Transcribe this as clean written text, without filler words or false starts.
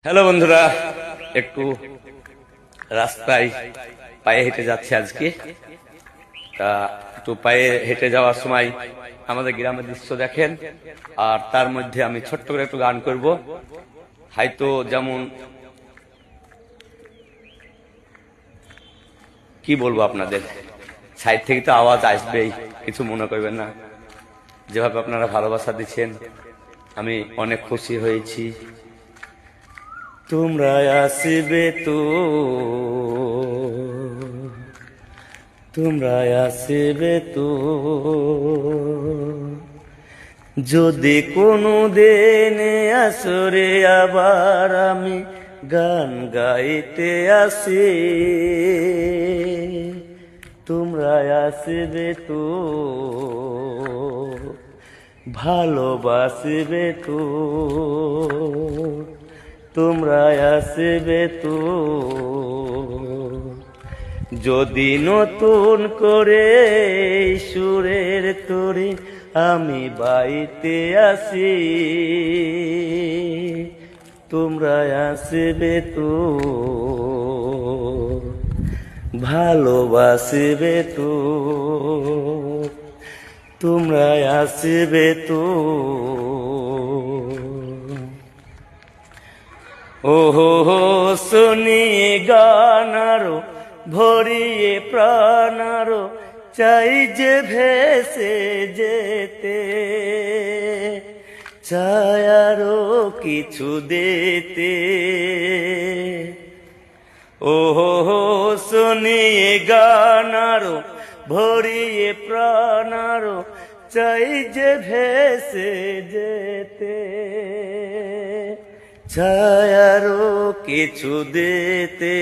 Hello বন্ধুরা, একটু রাস্তায় পায়ে হেঁটে যাচ্ছে আজকে। তা একটু পায়ে হেঁটে যাওয়ার সময় আমাদের গ্রামের দৃশ্য দেখেন, আর তার মধ্যে আমি ছোট্ট করে একটু গান করব। হয়তো যেমন কি বলবো আপনাদের, সাইড থেকে তো আওয়াজ আসবেই, কিছু মনে করবেন না। যেভাবে আপনারা ভালোবাসা দিচ্ছেন আমি অনেক খুশি হয়েছি। তোমরা আসবে তো, তোমরা আসবে তো, যদি কোনো দিনে আসরে আবার আমি গান গাইতে আসি। তোমরা আসবে তো, ভালোবাসবে তো, তোমরা আসবে তো, যদি নতুন করে সুরের তোরে আমি বাইতে আসি। তোমরা আসবে তো, ভালোবাসবে তো, তোমরা আসবে তো। ওহো শুনিয়ে গানারো ভরিয়ে প্রাণারো চাই যে ভেসে যেতে, ছায়ারো কিছু দিতে। ওহো শুনিয়ে গানারো ভরিয়ে প্রাণারো চাই যে ভেসে যেতে, ছায়ারও কিছু দিতে।